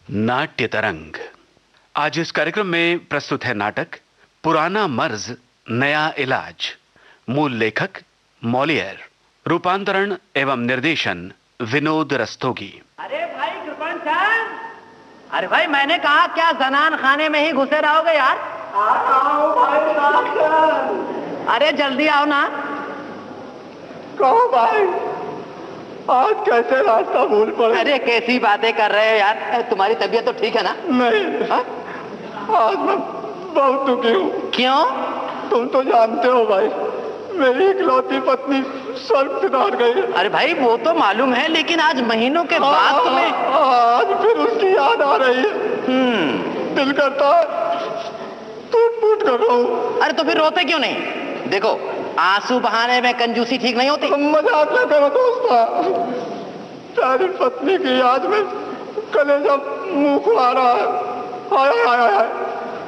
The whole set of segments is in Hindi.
नाट्य तरंग। आज इस कार्यक्रम में प्रस्तुत है नाटक पुराना मर्ज नया इलाज। मूल लेखक मॉलियर, रूपांतरण एवं निर्देशन विनोद रस्तोगी। अरे भाई कृपण साहब, अरे भाई मैंने कहा क्या जनान खाने में ही घुसे रहोगे यार? आओ भाई डॉक्टर। अरे जल्दी आओ ना। कहो भाई, आज कैसे रास्ता भूल पड़े? अरे कैसी बातें कर रहे हो यार, तुम्हारी तबीयत तो ठीक है ना? नहीं, हा? आज मैं बहुत दुखी हूँ। क्यों? तुम तो जानते हो भाई, मेरी इकलौती पत्नी स्वर्ग सिधार गई है। अरे भाई वो तो मालूम है, लेकिन आज महीनों के बाद तुम्हें आज फिर उसकी याद आ रही है। दिल करता है टूट फूट कर रहा हूँ। अरे तो फिर रोते क्यों नहीं? देखो, आंसू बहाने में कंजूसी ठीक नहीं होती। मजाक न करो दोस्ता, तेरी पत्नी की याद में कलेजा मुंह खुला रहा है। हाय हाय हाय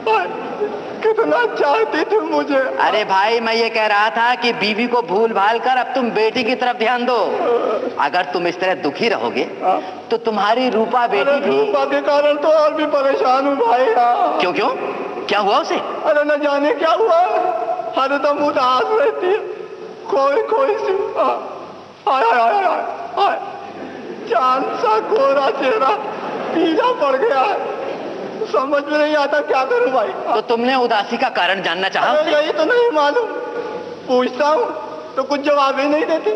हाय, कितना चाहती थी मुझे। अरे भाई मैं ये कह रहा था कि बीवी को भूल भाल कर अब तुम बेटी की तरफ ध्यान दो। अगर तुम इस तरह दुखी रहोगे तो तुम्हारी रूपा बेटी भी। रूपा के कारण तो और भी परेशान हूँ भाई। क्यों क्यों, क्या हुआ उसे? अरे न जाने क्या हुआ, हरदम उदास रहती है, खोई खोई सी। हाय हाय हाय हाय हाय, चांद सा गोरा चेहरा पीला पड़ गया है। समझ में नहीं आता क्या करूं भाई। तो तुमने उदासी का कारण जानना चाहा? यही तो नहीं मालूम, पूछता हूँ तो कुछ जवाब ही नहीं देती।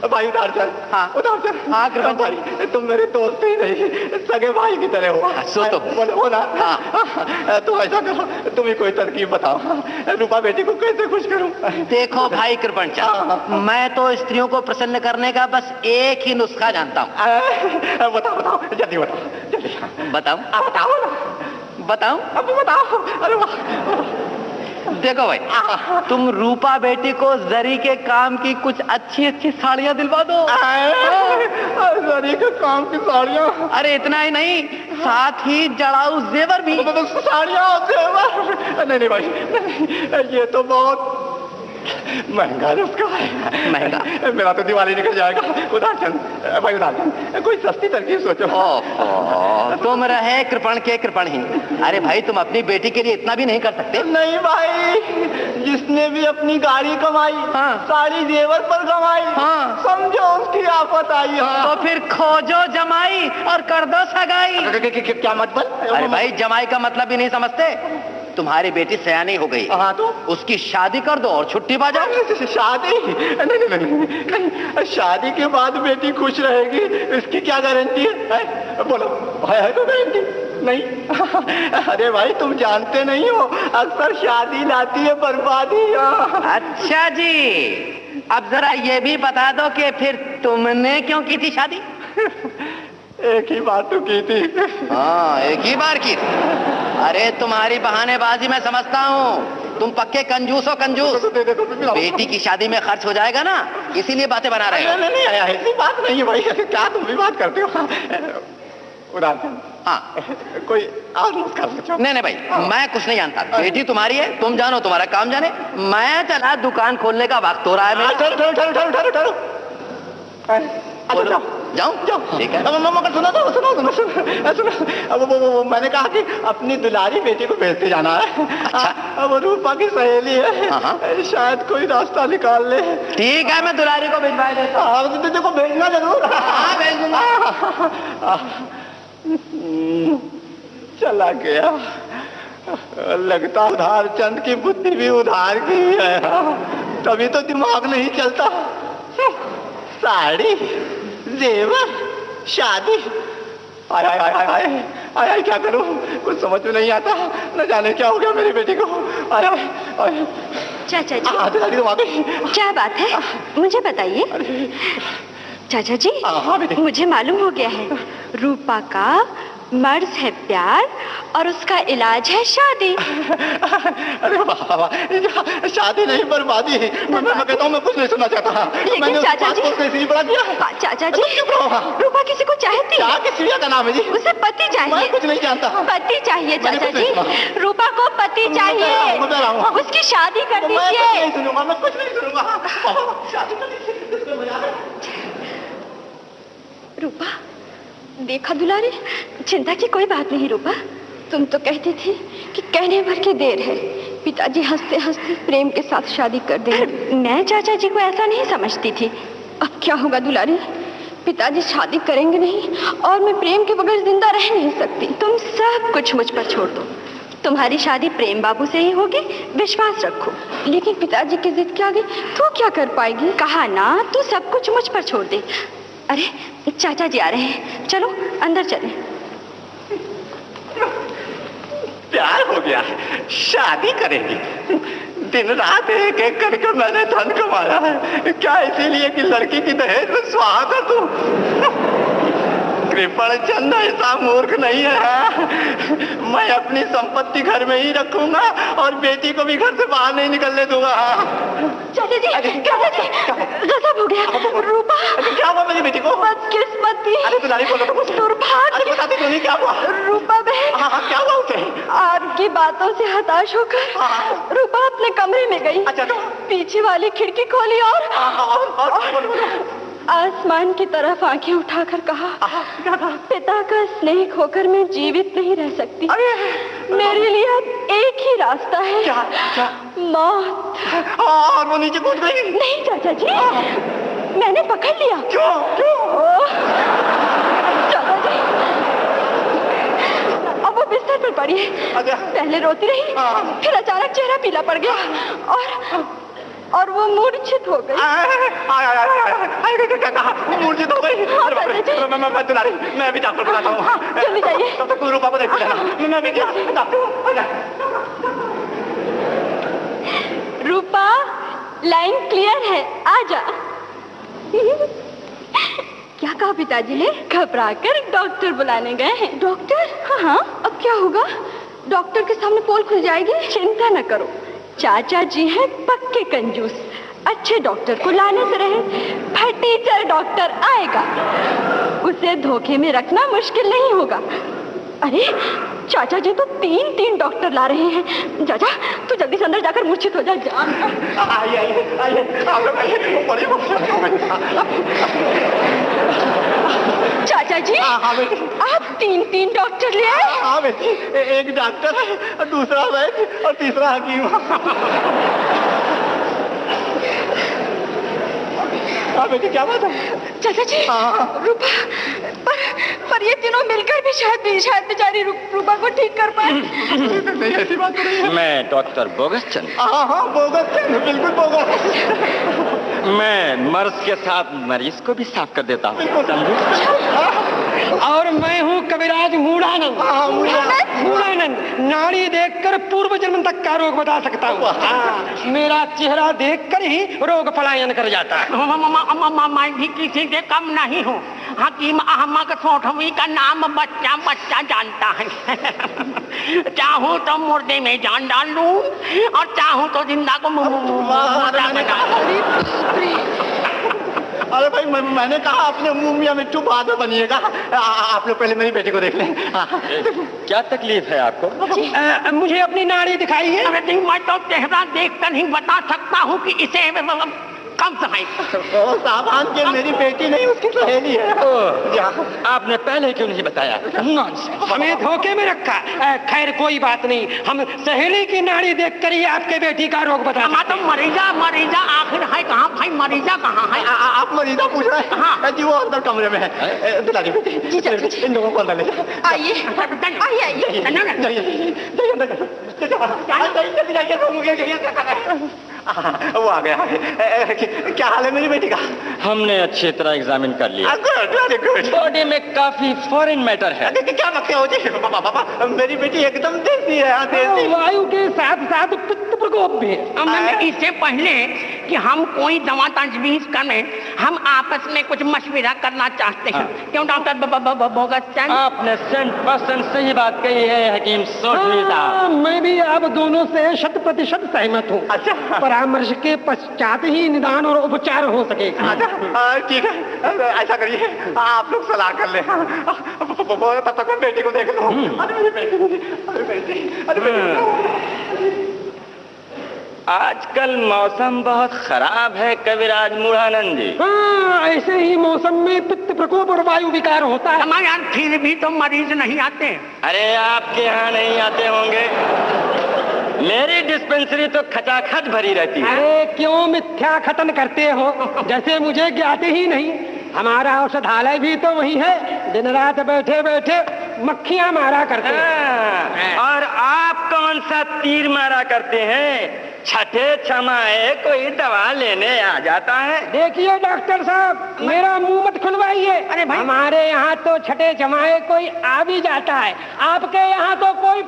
भाई उधार चल। हाँ उधार चल। हाँ कृपा भाई, तुम मेरे दोस्त ही नहीं, सगे भाई की तरह हो। सो तो बोलो ना। हाँ। तो ऐसा करो, तुम ही कोई तरकीब बताओ, रूपा बेटी को कैसे खुश करूं? देखो भाई कृपण चंद, मैं तो स्त्रियों को प्रसन्न करने का बस एक ही नुस्खा जानता हूँ। बताओ बताओ, जल्दी बताओ, जल्दी बताऊं? बताओ ना। बताऊं? अब बताओ। अरे वाह। देखो भाई, तुम रूपा बेटी को जरी के काम की कुछ अच्छी अच्छी साड़ियां दिलवा दो। जरी के काम की साड़ियां? अरे इतना ही नहीं, साथ ही जड़ाऊ जेवर भी। साड़ियां और जेवर? नहीं नहीं भाई, ये तो बहुत महंगा नुस्खा है। महंगा? मेरा तो दिवाली निकल जाएगा। उदारचंद भाई, उदारचंद कोई सस्ती तरकीब सोचो। तुम रहे कृपण के कृपण ही। अरे भाई तुम अपनी बेटी के लिए इतना भी नहीं कर सकते? नहीं भाई, जिसने भी अपनी गाड़ी कमाई, सारी जेवर पर कमाई, समझो उसकी आफत आई। तो फिर खोजो जमाई और कर दो सगाई। क्या मतलब? अरे भाई जमाई का मतलब ही नहीं समझते? तुम्हारी बेटी सयानी हो गई, हाँ तो उसकी शादी कर दो और छुट्टी पा जाओ। शादी? नहीं नहीं नहीं नहीं, शादी के बाद बेटी खुश रहेगी इसकी क्या गारंटी है? बोलो, है तो गारंटी नहीं? अरे भाई तुम जानते नहीं हो, अक्सर शादी लाती है बर्बादी। अच्छा जी, अब जरा ये भी बता दो कि फिर तुमने क्यों की थी शादी? एक ही बार तो की थी। हाँ एक ही बार की। अरे तुम्हारी बहानेबाजी मैं समझता हूँ, तुम पक्के कंजूस हो कंजूस। बेटी की शादी में खर्च हो जाएगा ना, इसीलिए बातें बना रहे हो। नहीं ऐसी बात नहीं है भाई, क्या तुम भी बात करते हो? हाँ कोई और नुस्खा सोचो। नहीं भाई, मैं कुछ नहीं जानता। बेटी तुम्हारी है, तुम जानो, तुम्हारा काम जाने। मैं चला, दुकान खोलने का वक्त हो रहा है मेरा। ठहरो। जाऊं? ठीक है। मगर सुनो। अब वो मैंने कहा कि अपनी दुलारी बेटी को भेजते जाना है। अच्छा। अब रूपा की सहेली है, शायद कोई रास्ता निकाल ले। ठीक है, मैं दुलारी को भिजवा देता हूँ। देखो भेजना जरूर। हाँ भेज दूंगा। चला गया। लगता उधार चंद की बुद्धि भी उधार की है, तभी तो दिमाग नहीं चलता। साड़ी, जेवर, शादी, आय आय आय आय आय आय, क्या करूं? कुछ समझ में नहीं आता, न जाने क्या हो गया मेरी बेटी को। आय आय आय। चाचा जी, तुम आ गई? क्या बात है, मुझे बताइए। चाचा जी, मुझे मालूम हो गया है, रूपा का मर्ज है प्यार और उसका इलाज है शादी। अरे बाबा, शादी नहीं बर्बादी। मैं कहता हूँ, मैं कुछ नहीं सुनना चाहता। लेकिन चाचा जी, बड़ा किया। चाचा जी, रूपा किसी को चाहती है। क्या किसी का नाम है जी? उसे पति चाहिए। मैं कुछ नहीं जानता। पति चाहिए चाचा जी, रूपा को पति चाहिए। उसकी शादी कर दीजिए। मैं कुछ नहीं सुनूंगा। रूपा, देखा दुलारी, चिंता की कोई बात नहीं रूपा। तुम तो कहती थी कि कहने भर की देर है, पिताजी हंसते हंसते प्रेम के साथ शादी कर देंगे। मैं चाचा जी को ऐसा नहीं समझती थी। अब क्या होगा दुलारी, पिताजी शादी करेंगे नहीं और मैं प्रेम के बगैर जिंदा रह नहीं सकती। तुम सब कुछ मुझ पर छोड़ दो, तुम्हारी शादी प्रेम बाबू से ही होगी, विश्वास रखो। लेकिन पिताजी की जिद के आगे तू क्या कर पाएगी? कहा ना, तू सब कुछ मुझ पर छोड़ दे। अरे चाचा जी आ रहे हैं, चलो अंदर चलें। प्यार हो गया, शादी करेंगी। दिन रात एक एक करके मैंने धन कमाया है। क्या इसीलिए कि लड़की की दहेज में स्वाहा था तू? कृपण चंद ऐसा मूर्ख नहीं है। मैं अपनी संपत्ति घर में ही रखूंगा और बेटी को भी घर से बाहर नहीं निकलने दूंगा। चाचा जी, गजब हो गया। रूपा, क्या हुआ मेरी बेटी को? बदकिस्मती, अरे तुम्हारी बोलो तो कुछ। दुर्भाग्य। बताती तो नहीं क्या हुआ? रूपा बहन, हाँ क्या हुआ उसे? आपकी बातों से हताश होकर रूपा अपने कमरे में गई। अच्छा तो? पीछे वाली खिड़की खोली और आसमान की तरफ आंखें उठाकर कहा, पिता का स्नेह खोकर मैं जीवित नहीं रह सकती। मेरे लिए अब एक ही रास्ता है। क्या? मौत। और वो नीचे कूद गई? नहीं चाचा जी, मैंने पकड़ लिया। क्यों? चाचा जी, अब वो बिस्तर पर पड़ी है। पहले रोती रही, फिर अचानक चेहरा पीला पड़ गया और वो मूर्छित हो गई। मूर्छित हो गई? मैं अभी डॉक्टर बुलाता हूँ। जल्दी जाइए। तब तक रूपा को देख लेना। मैं भी क्या रूपा, लाइन क्लियर है, आजा। क्या कहा पिताजी ने? घबराकर डॉक्टर बुलाने गए हैं। डॉक्टर? हाँ, अब क्या होगा? डॉक्टर के सामने पोल खुल जाएगी। चिंता न करो, चाचा जी हैं पक्के कंजूस, अच्छे डॉक्टर को लाने से रहे। फटीचर डॉक्टर आएगा, उसे धोखे में रखना मुश्किल नहीं होगा। अरे चाचा जी तो 3 डॉक्टर ला रहे हैं। जा तू जल्दी से अंदर जाकर मूर्छित हो जा। चाचा जी, आप 3 डॉक्टर ले आए? हाँ बेटी, एक डॉक्टर है, दूसरा वैद्य और तीसरा हकीम। बेटी क्या बात है? चाचा जी, रूपा, पर ये तीनों मिलकर भी शायद बेचारी रूपा को ठीक कर पाए। नहीं ऐसी बात तो नहीं है। मैं डॉक्टर बोगस चंद। हाँ बोगस चंद, बिल्कुल बोगस। मैं मर्ज के साथ मरीज को भी साफ कर देता हूँ। और मैं हूँ कविराज मूढ़ानंद। मूढ़ानंद नाड़ी देखकर पूर्व जन्म तक का रोग बता सकता हूँ। मेरा चेहरा देखकर ही रोग पलायन कर जाता है। मैं भी किसी से कम नहीं हूँ। हकीम अहमद सोठवी का नाम बच्चा बच्चा जानता है। चाहूँ तो मुर्दे में जान डाल दूँ और चाहूँ तो जिंदा को मुर्दा बना दूँ। अरे भाई मैंने कहा अपने मुंह मियां मिट्टू बाद में बनिएगा। आप लोग पहले मेरी बेटी को देख लें। क्या तकलीफ है आपको? मुझे अपनी नाड़ी दिखाइए। अरे नहीं, मैं तो चेहरा देखकर ही बता सकता हूँ कि इसे कम समय। सामान के मेरी बेटी नहीं, उसकी सहेली है। आपने पहले क्यों नहीं बताया? हमें धोखे में रखा। खैर कोई बात नहीं, हम सहेली की नाड़ी देखकर ही आपके बेटी का रोग बता। तो मरीजा आखिर है कहाँ भाई? मरीजा कहाँ है? आप मरीजा पूछ रहे हैं? हाँ जी, वो अंदर कमरे में है। दुलारी बेटी, इन लोगों को अंदर ले जाओ। आइए। वो आ गया। क्या हाल है मेरी बेटी का? हमने अच्छी तरह एग्जामिन कर लिया। गुड। बॉडी में काफी फॉरेन मैटर है। क्या बकते हो जी? पापा, मेरी बेटी एकदम देसी है। देसी वायु के साथ साथ पित्त प्रकोप भी। इससे पहले कि हम कोई दवा तजवीज करें, हम आपस में कुछ मशविरा करना चाहते हैं। क्यों डॉक्टर बोगस चंद? आपने 100% सही बात कही है हकीम सोठवी साहब। मैं भी आप दोनों से 100% सहमत हूँ। अच्छा, परामर्श के पश्चात ही निदान और उपचार हो सकेगा। ठीक है, ऐसा करिए, आप लोग सलाह कर ले। तब तक मैं बेटी को देख लूं। आजकल मौसम बहुत खराब है कविराज मूढ़ानंद जी। हाँ, ऐसे ही मौसम में पित्त प्रकोप और वायु विकार होता है। हमारे यहाँ फिर भी तो मरीज नहीं आते। अरे आपके यहाँ नहीं आते होंगे, मेरी डिस्पेंसरी तो खचाखच भरी रहती है। अरे क्यों मिथ्या खतन करते हो, जैसे मुझे ज्ञाते ही नहीं। हमारा औषधालय भी तो वही है, दिन रात बैठे बैठे मक्खियां मारा करते हैं। और आप कौन सा तीर मारा करते हैं? छठे छमाए कोई दवा लेने आ जाता है। देखिए डॉक्टर साहब, मेरा मुंह मत खुलवाइए। अरे भाई, हमारे यहाँ तो छठे छमाए कोई आ भी जाता है, आपके यहाँ तो कोई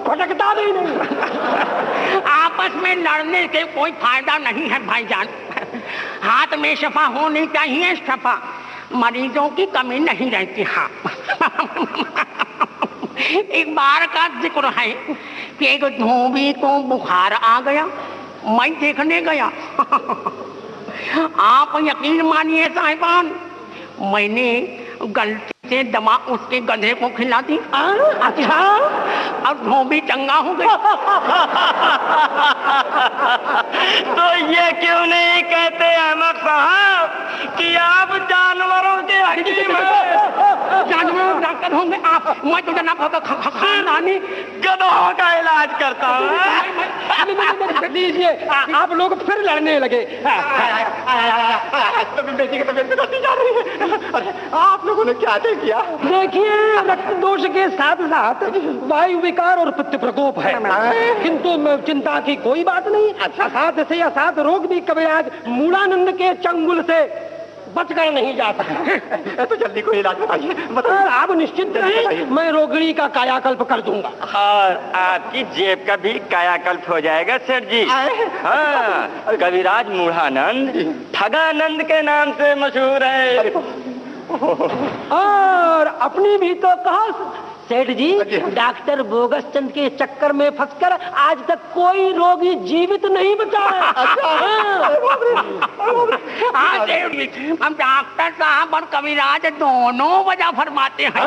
फटकता भी नहीं। आपस में लड़ने से कोई फायदा नहीं है भाईजान। हाथ में शफा होनी चाहिए, शफा। मरीजों की कमी नहीं रहती। हाँ, एक बार का जिक्र है कि एक धोबी को बुखार आ गया, मैं देखने गया। आप यकीन मानिए साहिबान, मैंने गलती से दवा उसके गधे को खिला दी। अच्छा, और धोबी चंगा हो गया। तो ये क्यों नहीं कहते अहमद साहब कि आप जानवरों के हकीम हैं? जानवरों डॉक्टर होंगे आप? मैं तो जनाब खानदानी गधों का इलाज करता हूँ। लीजिए, आप लोग फिर लड़ने लगे। बेटी की तबीयत बिगड़ती जा रही है। अरे आप लोगों ने क्या किया? देखिए, रक्त दोष के साथ साथ वायु विकार और पित्त प्रकोप है, किंतु चिंता की कोई बात नहीं। असाध से असाध रोग भी कविराज मूढ़ानंद के चंगुल से बचकर नहीं जा सकता। तो जल्दी कोई इलाज बताइए। आप निश्चिंत रहें, मैं रोगिणी का कायाकल्प कर दूंगा। और आपकी जेब का भी कायाकल्प हो जाएगा सेठ जी। हाँ, कविराज मूढ़ानंद ठगानंद के नाम से मशहूर है। और अपनी भी तो कहा सेठ जी, डॉक्टर बोगस चंद के चक्कर में फंसकर आज तक कोई रोगी जीवित नहीं बचा है। हाँ सेठ जी, हम डॉक्टर साहब और कविराज दोनों वजह फरमाते हैं।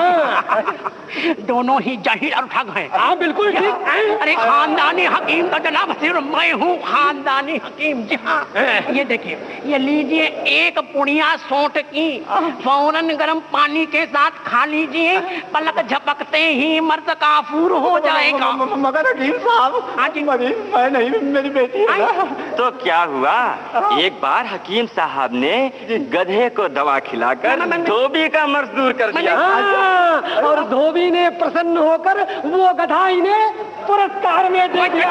दोनों ही जाहिर और ठग हैं। हाँ बिल्कुल ठीक। अरे खानदानी हकीम तो जनाब सिर्फ मैं हूँ, खानदानी हकीम। जी हाँ, ये देखिए, ये लीजिए एक पुड़िया सोंठ की, फौरन गर्म पानी के साथ खा लीजिए, पलक झपकते ही मर्द काफूर हो जाएगा। मगर हकीम साहब, मैं नहीं, मेरी बेटी है ना। तो क्या हुआ, एक बार हकीम साहब ने गधे को दवा खिलाकर धोबी का मर्ज दूर कर दिया। और धोबी ने प्रसन्न होकर वो गधा इन्हें पुरस्कार में दे दिया।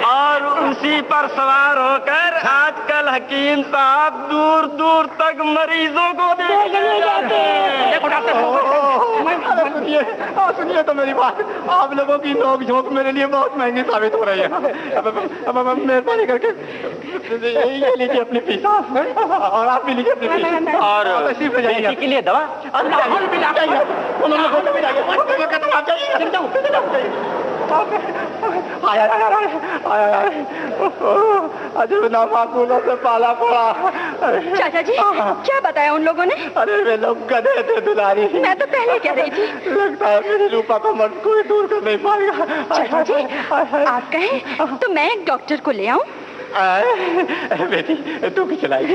और उसी पर सवार होकर आजकल हकीम साहब दूर दूर तक मरीजों को देखने जाते हैं। देखो डॉक्टर, सुनिए तो मेरी बात, आप लोगों की नोक झोंक मेरे लिए बहुत महंगी साबित हो रही है। अब मेहरबानी करके ये लीजिए अपनी फीस, और आप भी लीजिए अपनी फीस। और बेटी के लिए दवा अजब नामाकूलों से पाला पड़ा। चाचा जी, क्या बताया उन लोगों ने? अरे वे लोग गधे थे दुलारी। मैं तो पहले कह रही थी। लगता है मेरी रूपा का मर्ज कोई दूर कर नहीं पाएगा। चाचा जी, आप कहें तो मैं एक डॉक्टर को ले आऊं? बेटी तू की चलाएगी?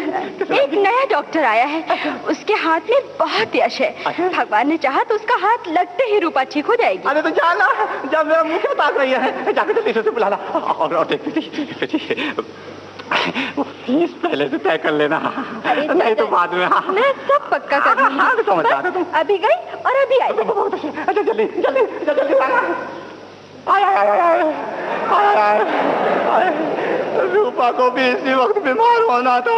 एक नया डॉक्टर आया है, उसके हाथ में बहुत यश है। भगवान ने चाहा तो उसका हाथ लगते ही रूपा ठीक हो जाएगी। अरे तो जाना, जब मेरा मुंह क्यों ताक रही है, जाकर जल्दी से बुला ला। और देख बेटी, फीस पहले से तय कर लेना, नहीं तो बाद में। मैं सब पक्का कर लूंगी। समझदार है तुम। अभी गई और अभी आई। अच्छा जल्दी जल्दी जल्दी रूपा को भी इसी वक्त बीमार होना था।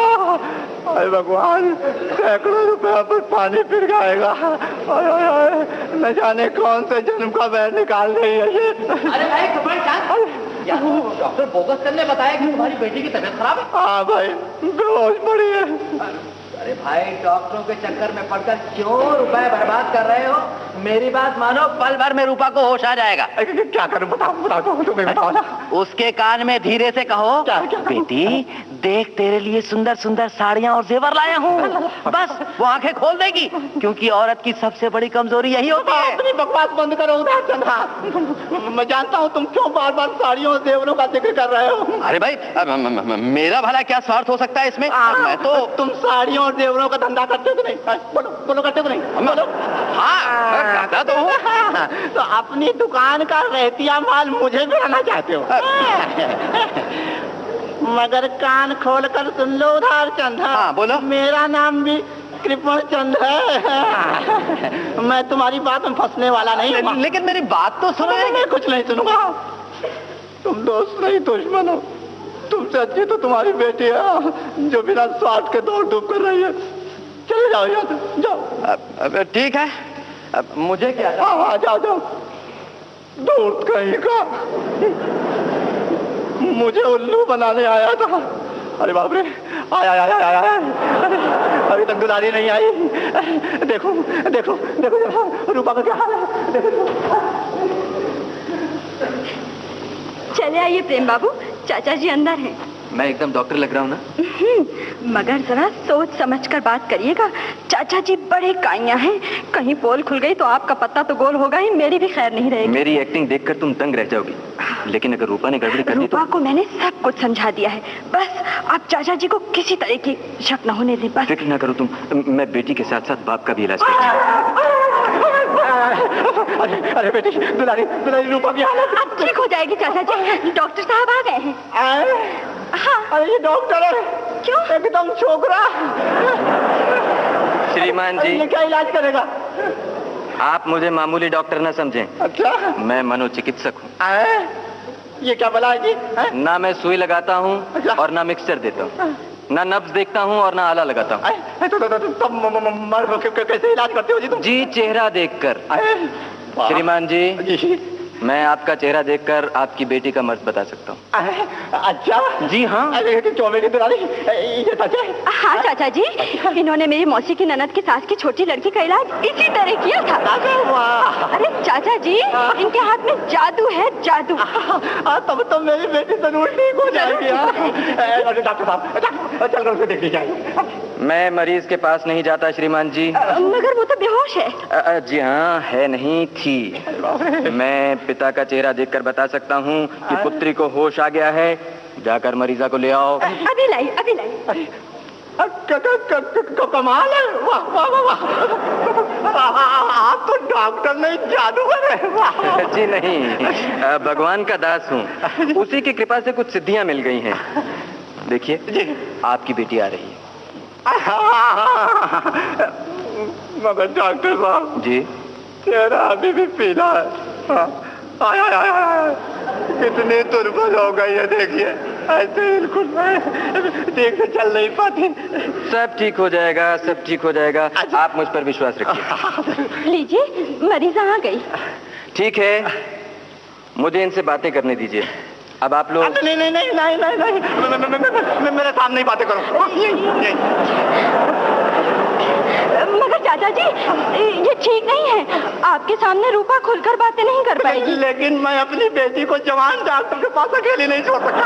अरे भगवान, सैकड़ों रुपया पर पानी फिर गाएगा। न जाने कौन से जन्म का बैर निकाल रही है ये। अरे भाई डॉक्टर बोगस चंद ने बताया कि तुम्हारी बेटी की तबीयत खराब है। हाँ भाई, बेहोश पड़ी है। अरे भाई, डॉक्टरों के चक्कर में पड़कर क्यों रुपए बर्बाद कर रहे हो? मेरी बात मानो, पल भर में रूपा को होश आ जाएगा। क्या करूं बताओ तुम्हें बताओ ना। उसके कान में धीरे से कहो, बेटी देख तेरे लिए सुंदर सुंदर साड़ियां और जेवर लाया हूँ। बस वो आंखें खोल देगी, क्योंकि औरत की सबसे बड़ी कमजोरी यही होती है। अपनी बकवास बंद करो उधार चंदा। मैं जानता हूँ तुम क्यों बार बार साड़ियों और जेवरों का जिक्र कर रहे हो। अरे भाई मेरा भला क्या स्वार्थ हो सकता है इसमें? मैं तो तुम साड़ियों और जेवरों का धंधा करते हो कि नहीं? बोलो करते हो कि नहीं? बोलो। हाँ करता तो हूँ। तो अपनी दुकान का रहतिया माल मुझे भी आना चाहते हो? मगर कान खोल कर सुन लो उधार चंद। हाँ बोलो। मेरा नाम भी कृपण चंद है। मैं तुम्हारी बात में फंसने वाला नहीं हूँ। लेकिन मेरी बात तो सुनो। मैं कुछ नहीं सुनूंगा। तुम दोस्त नहीं दुश्मन हो। तुमसे अच्छी तो तुम्हारी बेटी है जो बिना स्वार्थ के दौड़ धूप कर रही है। चले जाओ यहाँ से, जाओ। ठीक है, अब मुझे क्या? हाँ जाओ दूर कहीं का मुझे उल्लू बनाने आया था। अरे बाप रे, आया। अभी तक दुलारी नहीं आई। देखो रूपा का क्या हाल है। देखो। चले आइए प्रेम बाबू, चाचा जी अंदर हैं। मैं एकदम डॉक्टर लग रहा हूँ ना? मगर जरा सोच समझ कर बात करिएगा। चाचा जी बड़े काइयां हैं, कहीं पोल खुल गई तो आपका पत्ता तो गोल होगा ही, मेरी भी खैर नहीं रहेगी। मेरी एक्टिंग देखकर तुम दंग रह जाओगी, लेकिन अगर रूपा ने गड़बड़ी कर दी तो? रूपा को मैंने सब कुछ समझा दिया है, बस आप चाचा जी को किसी तरह की शक न होने दें बस। फिक्र ना करो तुम, मैं बेटी के साथ साथ बाप का भी इलाज करूंगा। अरे बेटी, दुलारी रूपा की हालत अब ठीक हो जाएगी चाचा जी, डॉक्टर साहब आ गए हैं। हाँ। अरे ये डॉक्टर है। क्यों? एकदम छोकरा। श्रीमान जी, ये क्या इलाज करेगा? आप मुझे मामूली डॉक्टर न समझें। अच्छा? मैं मनोचिकित्सक हूँ। ये क्या बला है जी? ना मैं सुई लगाता हूँ और ना मिक्सचर देता हूँ, ना नब्ज देखता हूँ और ना आला लगाता हूँ। तो कैसे इलाज करते हो जी तुम? जी चेहरा देखकर। श्रीमान जी, मैं आपका चेहरा देखकर आपकी बेटी का मर्ज बता सकता हूँ। अच्छा? जी हाँ। ये सच है? हाँ चाचा जी, इन्होंने मेरी मौसी की ननद की सास की छोटी लड़की का इलाज इसी तरह किया था। अरे चाचा जी, इनके हाथ में जादू है, जादू। तब तो मेरी बेटी जरूर ठीक हो जाएगी। डॉक्टर साहब चल कर उसे देख लीजिए। मैं मरीज के पास नहीं जाता श्रीमान जी। मगर वो तो बेहोश है। जी हाँ, है नहीं थी। मैं पिता का चेहरा देखकर बता सकता हूँ कि पुत्री को होश आ गया है। जाकर मरीजा को ले आओ। अभी लाई। कमाल है। वाह। आप तो डॉक्टर नहीं जादूगर है। जी नहीं, भगवान का दास हूँ, उसी की कृपा से कुछ सिद्धियां मिल गई हैं। देखिए, आपकी बेटी आ रही है। मगर डॉक्टर साहब जी, चेहरा अभी भी पीला है। कितनी दुर्बल हो गई है, देखिए ऐसे बिल्कुल ठीक से चल नहीं पाती। सब ठीक हो जाएगा, सब ठीक हो जाएगा। आप मुझ पर विश्वास रखिए। लीजिए, मरीजा आ गई। ठीक है, मुझे इनसे बातें करने दीजिए। अब आप लोग नहीं, मेरे सामने ही बातें करो। मगर चाचा जी, ये ठीक नहीं है, आपके सामने रूपा खुलकर बातें नहीं कर पाएगी। लेकिन मैं अपनी बेटी को जवान डॉक्टर के पास अकेली नहीं छोड़ सकता।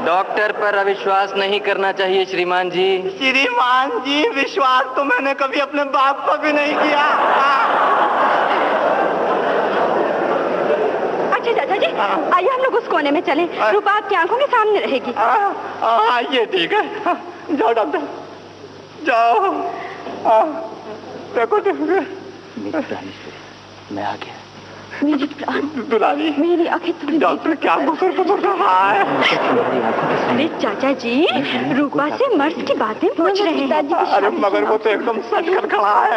डॉक्टर पर अविश्वास नहीं करना चाहिए श्रीमान जी। श्रीमान जी, विश्वास तो मैंने कभी अपने बाप पर भी नहीं किया। अच्छा चाचा जी, आइए हम लोग उस कोने में चलें, रूपा आपकी आंखों के सामने रहेगी। ये ठीक है, जाओ डॉक्टर, जाओ। देखो मैं आ गया। मेरी प्राण दुलारी, मेरी आंखें थोड़ी। डॉक्टर क्या गुसर गुसर रहा है? अरे चाचा जी, रूपा से मर्ज की बातें पूछ रहे हैं। अरे मगर वो तो एकदम सच कर खड़ा है।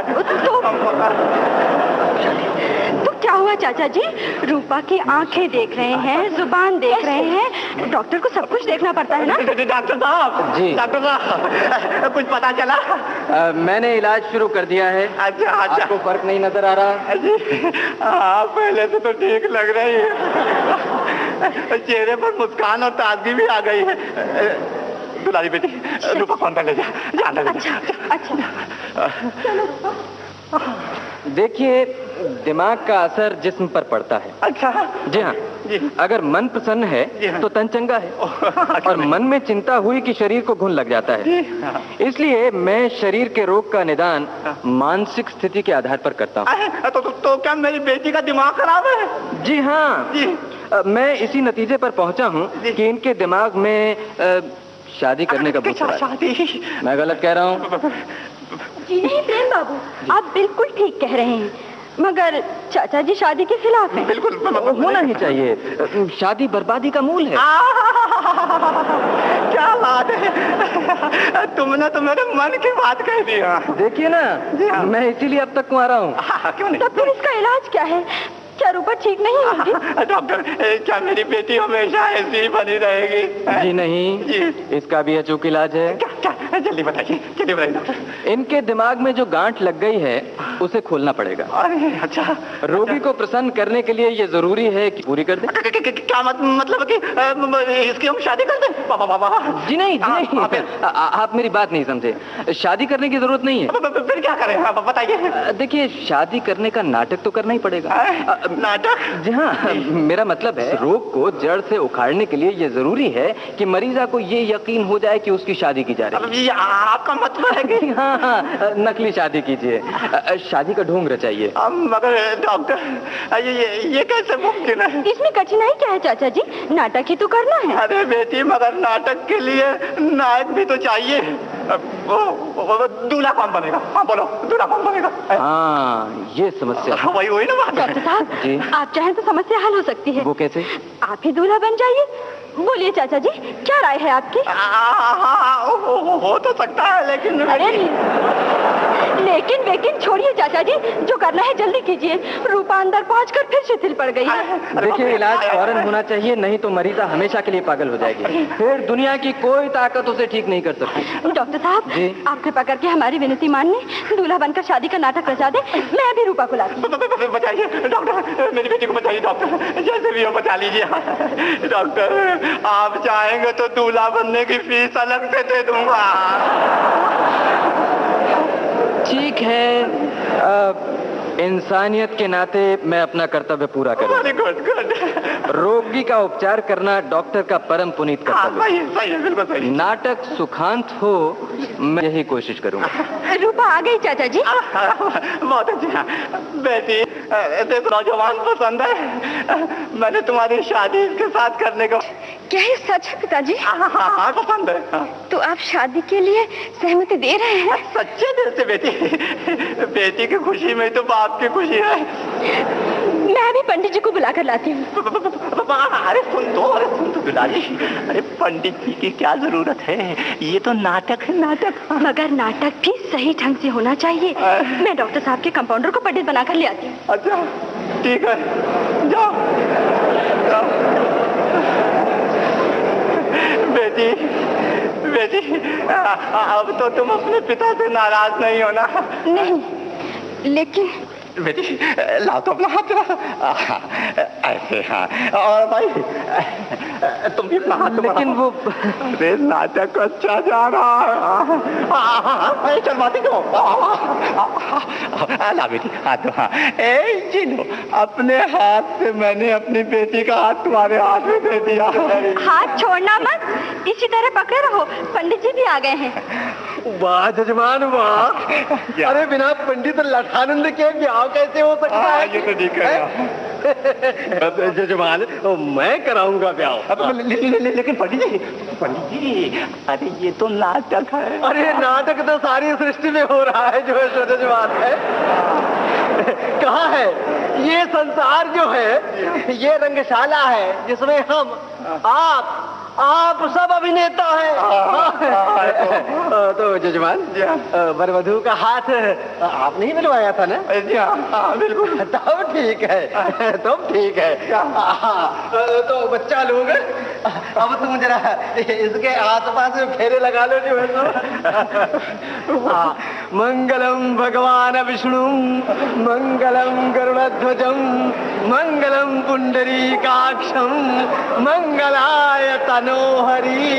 तो क्या हुआ चाचा जी? रूपा की आंखें देख रहे हैं, जुबान देख रहे हैं, डॉक्टर को सब कुछ देखना पड़ता है ना। डॉक्टर साहब जी, डॉक्टर साहब कुछ पता चला? मैंने इलाज शुरू कर दिया है। अच्छा। आपको फर्क नहीं नजर आ रहा? जी हाँ, पहले से तो ठीक लग रही है, चेहरे पर मुस्कान और ताजगी भी आ गई है। दुलारी बेटी, रूपा को अंदर ले जा। अच्छा। चलो। देखिए, दिमाग का असर जिस्म पर पड़ता है। अच्छा जी हाँ जी। अगर मन प्रसन्न है तो तन चंगा है, और मन में चिंता हुई कि शरीर को घुन लग जाता है। इसलिए मैं शरीर के रोग का निदान मानसिक स्थिति के आधार पर करता हूँ। तो क्या मेरी बेटी का दिमाग खराब है? जी हाँ जी। मैं इसी नतीजे पर पहुंचा हूँ कि इनके दिमाग में शादी करने का भूत सवार है। शादी? मैं गलत कह रहा हूँ? जी नहीं प्रेम बाबू, आप बिल्कुल ठीक कह रहे हैं, मगर चाचा जी शादी के खिलाफ हैं। बिल्कुल होना ही चाहिए। शादी बर्बादी का मूल है। क्या बात है, तुमने तो मेरे मन की बात कह दी। देखिए ना, मैं इसीलिए अब तक कुंवारा हूँ। क्यों नहीं? तब फिर इसका इलाज क्या है? क्या रूपा ठीक नहीं होगी? डॉक्टर, क्या मेरी बेटी हमेशा ऐसी ही बनी रहेगी? जी नहीं जी। इसका भी अचूक इलाज है। क्या? जल्दी बताइए, जल्दी बताइए डॉक्टर। इनके दिमाग में जो गांठ लग गई है उसे खोलना पड़ेगा। अरे अच्छा। रोगी को प्रसन्न करने के लिए ये जरूरी है कि पूरी कर दें। क्या मतलब कि इसकी हम शादी कर दें? बाबा जी नहीं, जी नहीं, आप मेरी बात नहीं समझे। शादी करने की जरूरत नहीं है। फिर क्या करें? बताइए। देखिए, शादी करने का नाटक तो करना ही पड़ेगा। नाटक? जी हाँ, मेरा मतलब है रोग को जड़ से उखाड़ने के लिए ये जरूरी है कि मरीजा को ये यकीन हो जाए कि उसकी शादी की जा रही है। आपका मतलब है कि? हाँ, नकली शादी कीजिए, शादी का ढोंग रचाइए। मगर डॉक्टर, ये कैसे मुमकिन है? इसमें कठिनाई क्या है चाचा जी? नाटक ही तो करना है। अरे बेटी, मगर नाटक के लिए नायक भी तो चाहिए। वो दूल्हा कौन बनेगा? हाँ बोलो, दूल्हा कौन बनेगा? हाँ, ये समस्या। वही ना बात। डॉक्टर साहब जी, आप चाहें तो समस्या हल हो सकती है। वो कैसे? आप ही दूल्हा बन जाइए। बोलिए चाचा जी, क्या राय है आपकी? हो तो सकता है, लेकिन अरे लेकिन छोड़िए चाचा जी, जो करना है जल्दी कीजिए। रूपा अंदर पहुंचकर फिर शिथिल पड़ गई है। देखिए, इलाज फौरन होना चाहिए, नहीं तो मरीजा हमेशा के लिए पागल हो जाएगी। फिर दुनिया की कोई ताकत उसे ठीक नहीं कर सकती। डॉक्टर साहब जी, आप कृपा करके हमारी विनती मान लें, दूल्हा बनकर शादी का नाटक रचा दे। मैं अभी रूपा को लाती हूँ। बचाइए डॉक्टर, मेरी बेटी को बचाइए डॉक्टर, जैसे भी हो बचा लीजिए। डॉक्टर, आप चाहेंगे तो दूल्हा बनने की फीस अलग से दे दूंगा। ठीक है, इंसानियत के नाते मैं अपना कर्तव्य पूरा करूंगा। गुड। रोगी का उपचार करना डॉक्टर का परम पुनीत कर्तव्य है। सही है, बिल्कुल सही। नाटक सुखांत हो, मैं यही कोशिश करूंगा। रूपा आ गई चाचा जी। बहुत अच्छा। बेटी, देखो नौजवान पसंद है, मैंने तुम्हारी शादी इसके साथ करने को। क्या ये सच है पिताजी? हाँ, पसंद है। तो आप शादी के लिए सहमति दे रहे हैं? सच्चे दिल से बेटी, बेटी की खुशी में तो बाप की खुशी है। मैं अभी पंडित जी को बुलाकर लाती हूँ। अरे सुन तो दुलारी, अरे पंडित जी की क्या जरूरत है, ये तो नाटक है, नाटक। मगर नाटक भी सही ढंग से होना चाहिए। मैं डॉक्टर साहब के कंपाउंडर को पंडित बनाकर ले आती हूँ। अच्छा ठीक है, जाओ। बेटी, अब तो तुम अपने पिता से नाराज नहीं हो ना? नहीं, लेकिन बेटी लाओ तो अपना हाथ ऐसे। हाँ, और भाई तुम भी अपना हाथ। लेकिन वो नाटक अच्छा जा रहा है। चल बातें क्यों? ला बेटी हाथ। हाँ, जी लो, अपने हाथ से मैंने अपनी बेटी का हाथ तुम्हारे हाथ में दे दिया। हाथ छोड़ना मत, इसी तरह पकड़े रहो। पंडित जी भी आ गए हैं। वाह जजमान वाह, अरे बिना पंडित लठानंद के ब्याह कैसे हो सकता है? ये तो ठीक है जजमान, मैं कराऊंगा ब्याह। लेकिन पंडित जी, अरे ये तो नाटक है। अरे नाटक तो सारी सृष्टि में हो रहा है जो है जजमान है। कहाँ है ये संसार जो है, ये रंगशाला है जिसमें हम आप सब अभिनेता हैं। तो जजमान, वर वधू का हाथ आपने ही मिलवाया था ना? जी हाँ, बिल्कुल। तब ठीक है, तब ठीक है। तो बच्चा लोग, अब तुम जरा इसके आसपास फेरे लगा लो जो है तो। मंगलम भगवान विष्णु, मंगलम गरुड़ध्वजम, मंगलम पुंडरीकाक्षम, मंगलाय तनोहरि।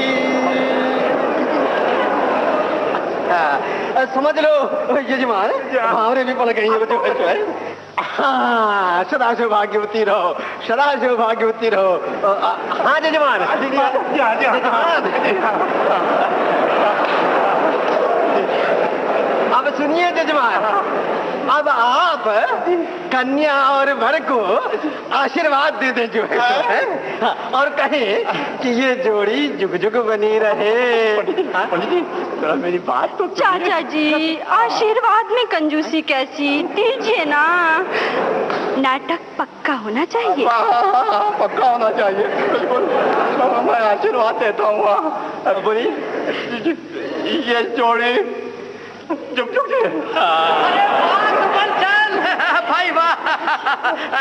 समझ लो यजमान, भावरे भी पड़ गई जो है। हाँ, सदा सौभाग्यवती रहो, सदा सौभाग्यवती रहो। हाँ यजमान, अब सुनिए यजमान, अब आप कन्या और वर को आशीर्वाद दे दें जो है, और कहें कि ये जोड़ी जुग जुग बनी रहे। जरा मेरी बात तो चाचा जी, आशीर्वाद में कंजूसी कैसी, दीजिए ना। नाटक पक्का होना चाहिए। पक्का होना चाहिए, बिल्कुल। मैं आशीर्वाद देता हूँ। बोली ये जोड़ी जुग जुग भाई वाह,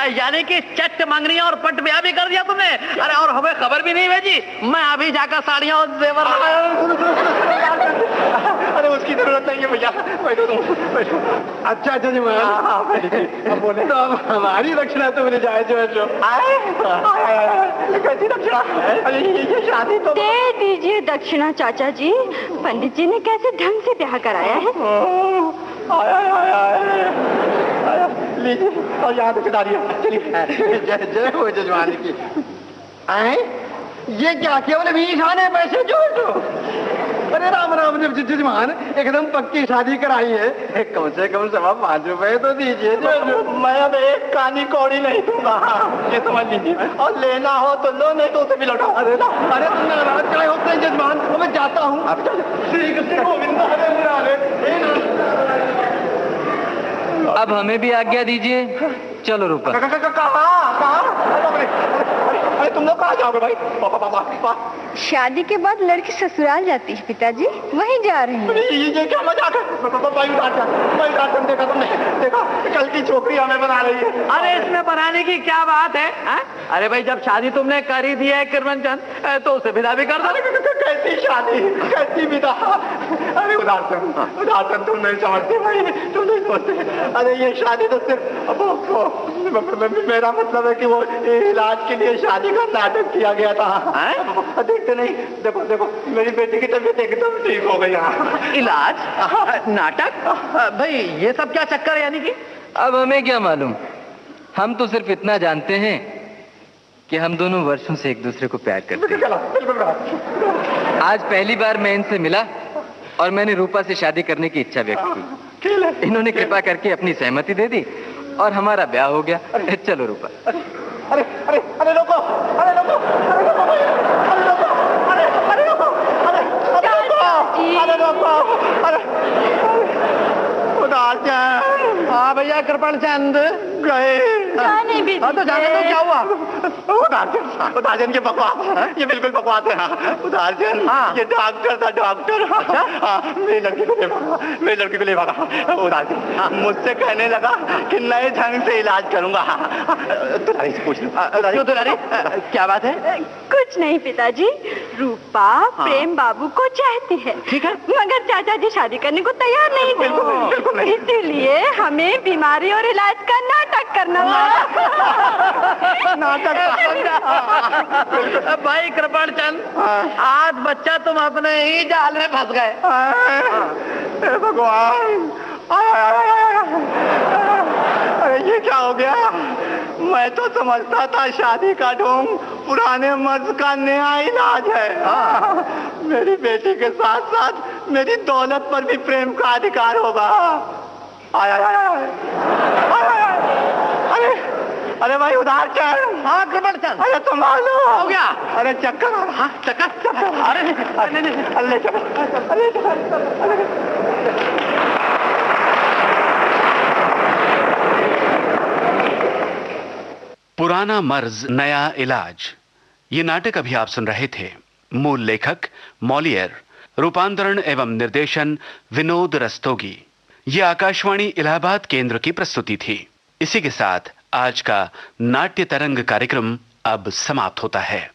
यानी कि चट मंगनी और पट ब्याह भी कर दिया तुमने। अरे और हमें खबर भी नहीं भेजी। मैं अभी जाकर साड़ियाँ और जेवर। अरे उसकी जरूरत नहीं है भैया, बैठो तुम, बैठो। अच्छा जजमान, बोले तो अब हमारी दक्षिणा तो मिल जाए जो है जो। कैसी दक्षिणा? अरे ये शादी तो दे दीजिए दक्षिणा चाचा जी। पंडित जी ने कैसे ढंग से ब्याह कराया है। लीजिए, और यहाँ दक्षिणा चलिए। जय हो जजमान की। आए ये क्या केवल 20 आने पैसे जोड़। अरे राम राम जजमान, एकदम पक्की शादी कराई है, कम से कम 5.25 रुपए तो दीजिए। मैं अब एक कानी कौड़ी नहीं दूंगा, ये समझ लीजिए। और लेना हो तो लो, नहीं तो उसे भी लौटाओ। अरे तुम नाराज क्या होते हैं जजमान, मैं जाता हूँ। अब हमें भी आज्ञा दीजिए। चलो रूपा। अरे तुम लोग कहाँ जाओगे भाई? पापा शादी के बाद लड़की ससुराल जाती है पिताजी, वहीं जा रही है। ये क्या मजाक है? देखा तुमने? देखा कल की छोकरी हमें बना रही है। अरे इसमें बनाने की क्या बात है, हा? अरे भाई जब शादी तुमने कर ही दी है किरमन चंद, तो उसे विदा भी कर दो। कैसी शादी, कैसी विदा? अरे उदारचंद तुम नहीं समझते भाई, तुम नहीं सोचते। अरे ये शादी तो सिर्फ मेरा मतलब है कि वो इलाज के लिए शादी का नाटक किया गया था। देखते नहीं, देखो देखो मेरी बेटी की तबीयत एकदम ठीक हो गई। इलाज नाटक? भाई ये सब क्या चक्कर है? यानी कि अब हमें क्या मालूम, हम तो सिर्फ इतना जानते हैं कि हम दोनों वर्षों से एक दूसरे को प्यार करते हैं। आज पहली बार मैं इनसे मिला और मैंने रूपा से शादी करने की इच्छा व्यक्त की। इन्होंने कृपा करके अपनी सहमति दे दी और हमारा ब्याह हो गया। चलो रूपा। अरे अरे अरे लोगो, अरे लोगो, अरे लोगो, अरे लोगो, अरे अरे लोगो, अरे अरे लोगो, अरे उदारचंद। हाँ भैया कृपण चंद गए। हाँ तो जाने तो क्या हुआ? उदारचंद की बकवास, ये बिल्कुल बकवास है। उदारचंद ये डॉक्टर था, डॉक्टर। मेरी लड़की को ले भागा उदारचंद। मुझसे कहने लगा कि नए ढंग से इलाज करूंगा। दुलारी से पूछ लो। क्यों दुलारी, क्या बात है? कुछ नहीं पिताजी, रूपा प्रेम बाबू को चाहती है, ठीक है, मगर चाचा जी शादी करने को तैयार नहीं थे। इसीलिए हमें बीमारी और इलाज का नाटक करना पड़ा। नाटक भाई कृपण चंद, आज बच्चा तुम अपने ही जाल में फंस गए। भगवान, अरे ये क्या हो गया? मैं तो समझता था शादी का ढोंग पुराने मर्ज का नया इलाज है। मेरी बेटी के साथ साथ मेरी दौलत पर भी प्रेम का अधिकार होगा। अरे अरे भाई उदारचंद। हाँ कृपण चंद। अरे संभालो, हो गया? अरे चक्कर। हाँ चक्कर। अरे अल्ले चक्कर, अल्ले चक्कर। पुराना मर्ज नया इलाज, ये नाटक अभी आप सुन रहे थे। मूल लेखक मॉलियर, रूपांतरण एवं निर्देशन विनोद रस्तोगी। ये आकाशवाणी इलाहाबाद केंद्र की प्रस्तुति थी। इसी के साथ आज का नाट्य तरंग कार्यक्रम अब समाप्त होता है।